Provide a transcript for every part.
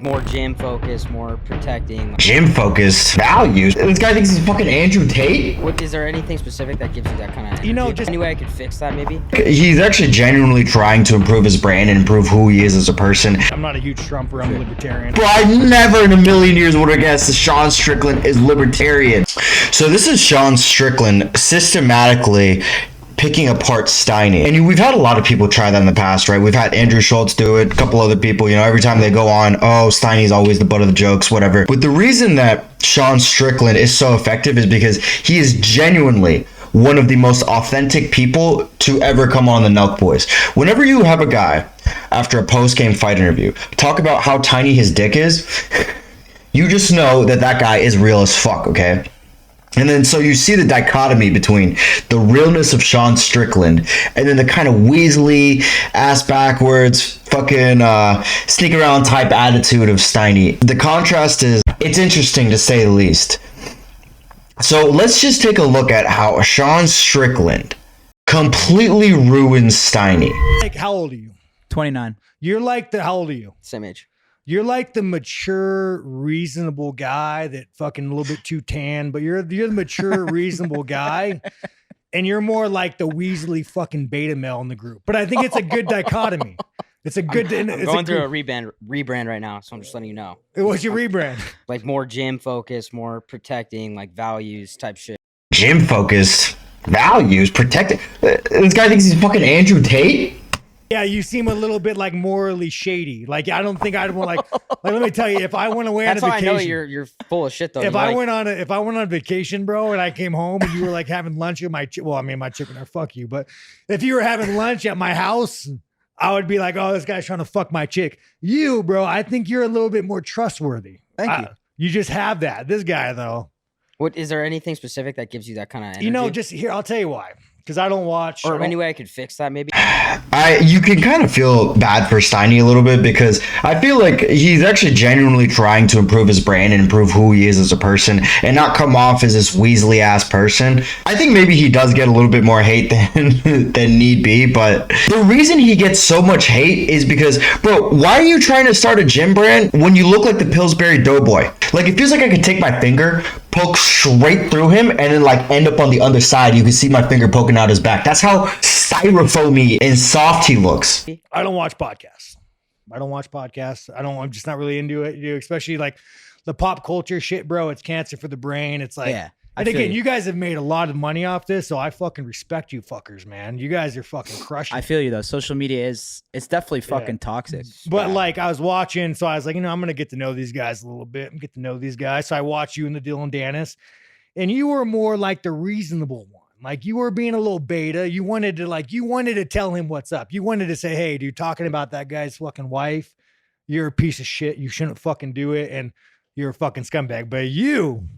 more gym focused, more protecting. Gym focused values. This guy thinks he's fucking Andrew Tate. What is there anything specific that gives you that kind of energy? You know, just any way I could fix that maybe? He's actually genuinely trying to improve his brand and improve who he is as a person. I'm not a huge Trumper. I'm a libertarian. Bro, I never in a million years would have guessed that Sean Strickland is libertarian. So this is Sean Strickland systematically picking apart Steiny. And we've had a lot of people try that in the past, right? We've had Andrew Schultz do it, a couple other people, every time they go on, oh, Steiny's always the butt of the jokes, whatever. But the reason that Sean Strickland is so effective is because he is genuinely one of the most authentic people to ever come on the NELK Boys. Whenever you have a guy, after a post-game fight interview, talk about how tiny his dick is, you just know that that guy is real as fuck, okay? And then so you see the dichotomy between the realness of Sean Strickland and then the kind of weaselly, ass backwards, fucking sneak around type attitude of Steiny. The contrast it's interesting to say the least. So let's just take a look at how Sean Strickland completely ruins Steiny. Like, how old are you? 29. You're like how old are you? Same age. You're like the mature, reasonable guy that fucking a little bit too tan, but you're the mature, reasonable guy. And you're more like the Weasley fucking beta male in the group. But I think it's a good dichotomy. It's a good. I'm going through a rebrand right now, so I'm just letting you know. What's your rebrand? Like more gym focused, more protecting, like values type shit. Gym focused, values, protecting. This guy thinks he's fucking Andrew Tate. Yeah, you seem a little bit like morally shady. Like I don't think I'd want like let me tell you, if I went away on a vacation, that's how I know you're full of shit though. If I went on vacation, bro, and I came home and you were like having lunch with my my chicken or fuck you, but if you were having lunch at my house, I would be like, oh, this guy's trying to fuck my chick. You, bro, I think you're a little bit more trustworthy. Thank you. You just have that. This guy though. What is there anything specific that gives you that kind of energy? Just here, I'll tell you why. Because I don't watch. Or any way I could fix that, maybe? You can kind of feel bad for Steiny a little bit because I feel like he's actually genuinely trying to improve his brand and improve who he is as a person and not come off as this Weasley ass person. I think maybe he does get a little bit more hate than need be, but the reason he gets so much hate is because, bro, why are you trying to start a gym brand when you look like the Pillsbury Doughboy? Like, it feels like I could take my finger, poke straight through him, and then like end up on the other side. You can see my finger poking out his back. That's how styrofoamy and soft he looks. I don't watch podcasts. I'm just not really into it, especially like the pop culture shit, bro. It's cancer for the brain. It's like, Yeah. And again, you guys have made a lot of money off this, so I fucking respect you fuckers, man. You guys are fucking crushing. I feel you though. Social media it's definitely fucking toxic. But like I was watching, so I was like, I'm gonna get to know these guys a little bit and get to know these guys. So I watched you and the Dylan Dennis, and you were more like the reasonable one. Like you were being a little beta. You wanted to tell him what's up. You wanted to say, hey, dude, talking about that guy's fucking wife, you're a piece of shit. You shouldn't fucking do it, and you're a fucking scumbag. But you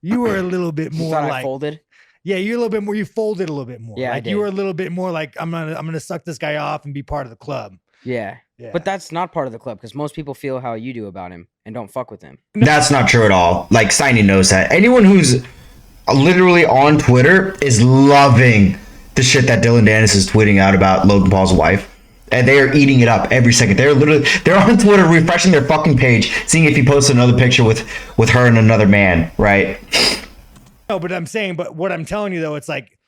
were a little bit more like I folded. Yeah, you're a little bit more. You folded a little bit more. Yeah, like you were a little bit more like I'm gonna suck this guy off and be part of the club. Yeah. But that's not part of the club because most people feel how you do about him and don't fuck with him. That's not true at all. Like Steiny knows that. Anyone who's literally on Twitter is loving the shit that Dylan Dennis is tweeting out about Logan Paul's wife. And they are eating it up every second. They're on Twitter refreshing their fucking page, seeing if he posts another picture with her and another man, right? No, but what I'm telling you though, it's like,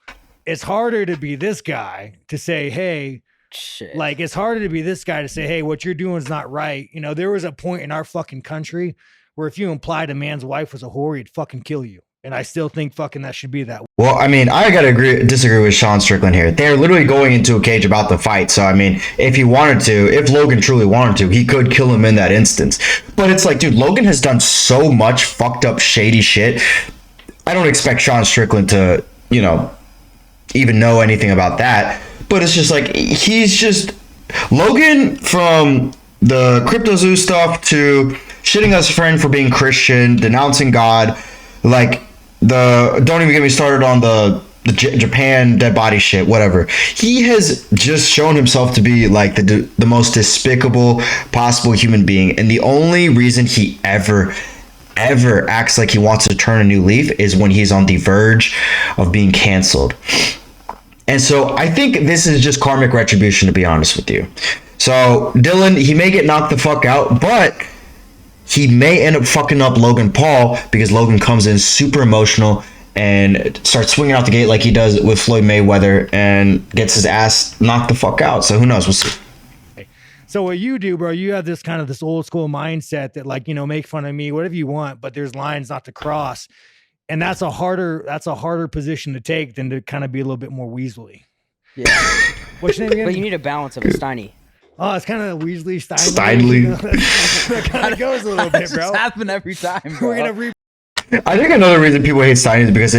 it's harder to be this guy to say, hey, shit. Like it's harder to be this guy to say, hey, what you're doing is not right. There was a point in our fucking country where if you implied a man's wife was a whore, he'd fucking kill you. And I still think fucking that should be that way. Well, I mean, I gotta disagree with Sean Strickland here. They're literally going into a cage about the fight. So, I mean, if Logan truly wanted to, he could kill him in that instance. But it's like, dude, Logan has done so much fucked up, shady shit. I don't expect Sean Strickland to, even know anything about that. But it's just like, Logan, from the CryptoZoo stuff to shitting us a friend for being Christian, denouncing God, like, don't even get me started on the Japan dead body shit, whatever. He has just shown himself to be like the most despicable possible human being. And the only reason he ever acts like he wants to turn a new leaf is when he's on the verge of being canceled. And so I think this is just karmic retribution, to be honest with you. So Dylan, he may get knocked the fuck out, but he may end up fucking up Logan Paul because Logan comes in super emotional and starts swinging out the gate like he does with Floyd Mayweather and gets his ass knocked the fuck out. So who knows? We'll see. So what you do, bro, you have this kind of this old school mindset that like, you know, make fun of me, whatever you want, but there's lines not to cross. And that's a harder position to take than to kind of be a little bit more weaselly. Yeah. What's your name again? But you need a balance of a Steiny. Oh, it's kind of Weasley, Steiny. Steiny. You know, that kind of goes a little bit, bro. It's happened every time, bro. We're gonna I think another reason people hate Steiny is because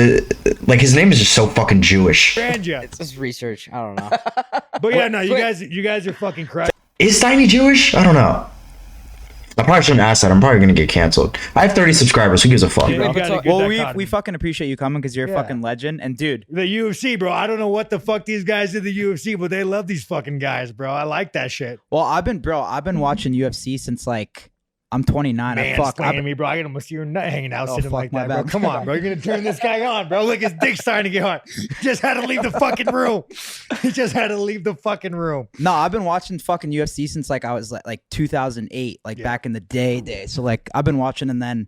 like his name is just so fucking Jewish. rebrand you. It's just research. I don't know. But yeah, no, you guys are fucking crazy. Is Steiny Jewish? I don't know. I probably shouldn't ask that. I'm probably gonna get canceled. I have 30 subscribers. Who gives a fuck? Yeah, Bro? you gotta get Well, that we cotton. fucking appreciate you coming because you're a fucking legend. And dude, The UFC, bro. I don't know what the fuck these guys did the UFC, but they love these fucking guys, bro. I like that shit. well, I've been watching UFC since like I'm 29. Man, I've playing me, bro. I can almost see your nut hanging out, Oh, sitting fuck, like my that, bro. bad. Come on, bro. You're gonna turn this guy on, bro. Look, his dick's starting to get hard. Just had to leave the fucking room. He just had to leave the fucking room. No, I've been watching fucking UFC since like I was like 2008, like back in the day. So like I've been watching, and then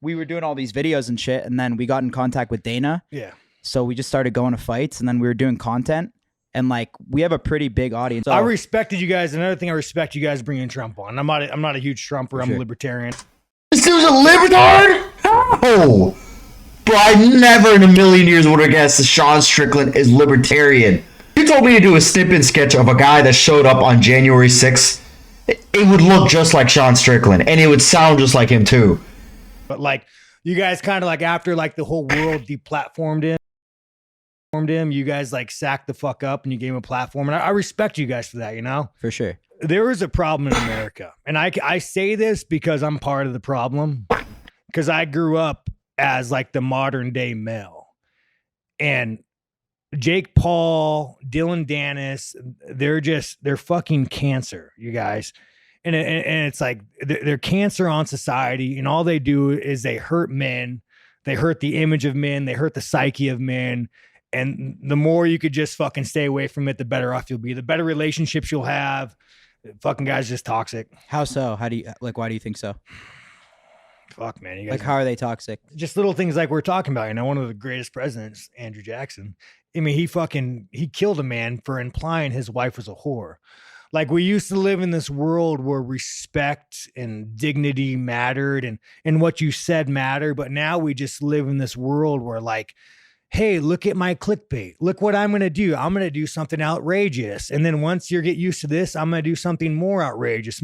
we were doing all these videos and shit, and then we got in contact with Dana. Yeah. So we just started going to fights, and then we were doing content, and like we have a pretty big audience. So, I respected you guys. Another thing I respect you guys bringing Trump on. I'm not a huge Trumper. I'm a libertarian. This dude's a libtard? How? Bro, I never in a million years would have guessed that Sean Strickland is libertarian. You told me to do a snippet sketch of a guy that showed up on January 6th. It would look just like Sean Strickland, and it would sound just like him too. But like you guys kind of like after like the whole world deplatformed him, you guys like sacked the fuck up and you gave him a platform. And I respect you guys for that, you know? for sure. There is a problem in America. And I say this because I'm part of the problem. Because I grew up as like the modern day male. And Jake Paul, Dylan Dennis, they're fucking cancer, you guys. And it's like they're cancer on society. And all they do is they hurt men. They hurt the image of men. They hurt the psyche of men. And the more you could just fucking stay away from it, the better off you'll be. The better relationships you'll have. Fucking guys just toxic. How so? How do you like? Why do you think so? Fuck, man. You guys Like, how are they toxic? just little things like we're talking about. You know, one of the greatest presidents, Andrew Jackson. I mean, he killed a man for implying his wife was a whore. Like we used to live in this world where respect and dignity mattered and what you said mattered. But now we just live in this world where like, hey, look at my clickbait. Look what I'm going to do. I'm going to do something outrageous. And then once you get used to this, I'm going to do something more outrageous.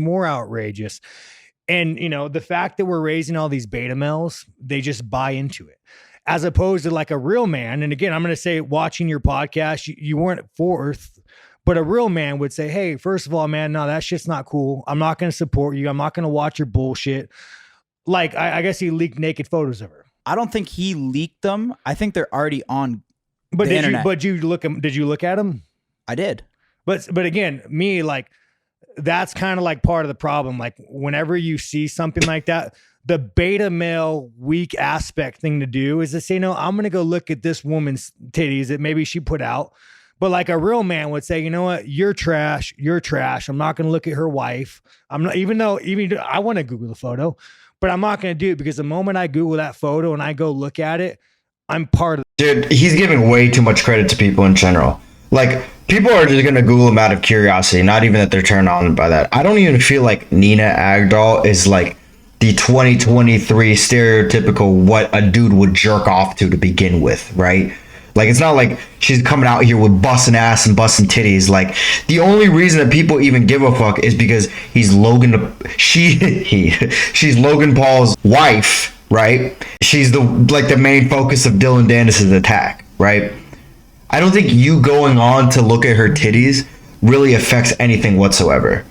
And, you know, the fact that we're raising all these beta males, they just buy into it. As opposed to like a real man. And again, I'm going to say watching your podcast, you weren't fourth, but a real man would say, hey, first of all, man, no, that shit's not cool. I'm not going to support you. I'm not going to watch your bullshit. Like, I guess he leaked naked photos of her. I don't think he leaked them. I think they're already on But the internet. did you look at him? I did. But again, me, like, that's kind of like part of the problem. Like whenever you see something like that, the beta male weak aspect thing to do is to say, no, I'm going to go look at this woman's titties that maybe she put out. But like a real man would say, you know what? You're trash. I'm not going to look at her wife. I'm not, even I want to Google the photo, but I'm not going to do it because the moment I Google that photo and I go look at it, I'm part of Dude, he's giving way too much credit to people in general. Like, people are just gonna Google him out of curiosity, not even that they're turned on by that. I don't even feel like Nina Agdal is like the 2023 stereotypical what a dude would jerk off to begin with, right? Like, it's not like she's coming out here with busting ass and busting titties. Like, the only reason that people even give a fuck is because she's Logan Paul's wife, right? She's the main focus of Dylan Dennis's attack, right? I don't think you going on to look at her titties really affects anything whatsoever.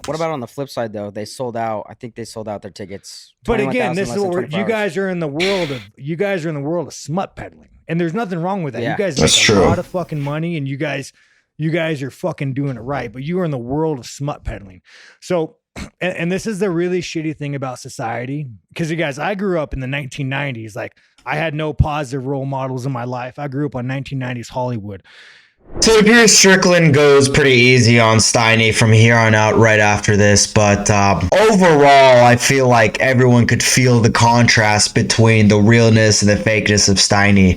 What about on the flip side though? They sold out. I think they sold out their tickets. But again, 21,000 this less is than what 24 you hours. guys are in the world of smut peddling, and there's nothing wrong with that. Yeah. You guys That's make true. a lot of fucking money, and you guys are fucking doing it right. But you are in the world of smut peddling. So, and this is the really shitty thing about society, because you guys, I grew up in the 1990s. Like I had no positive role models in my life. I grew up on 1990s Hollywood. So it appears Strickland goes pretty easy on Steiny from here on out right after this, but overall, I feel like everyone could feel the contrast between the realness and the fakeness of Steiny.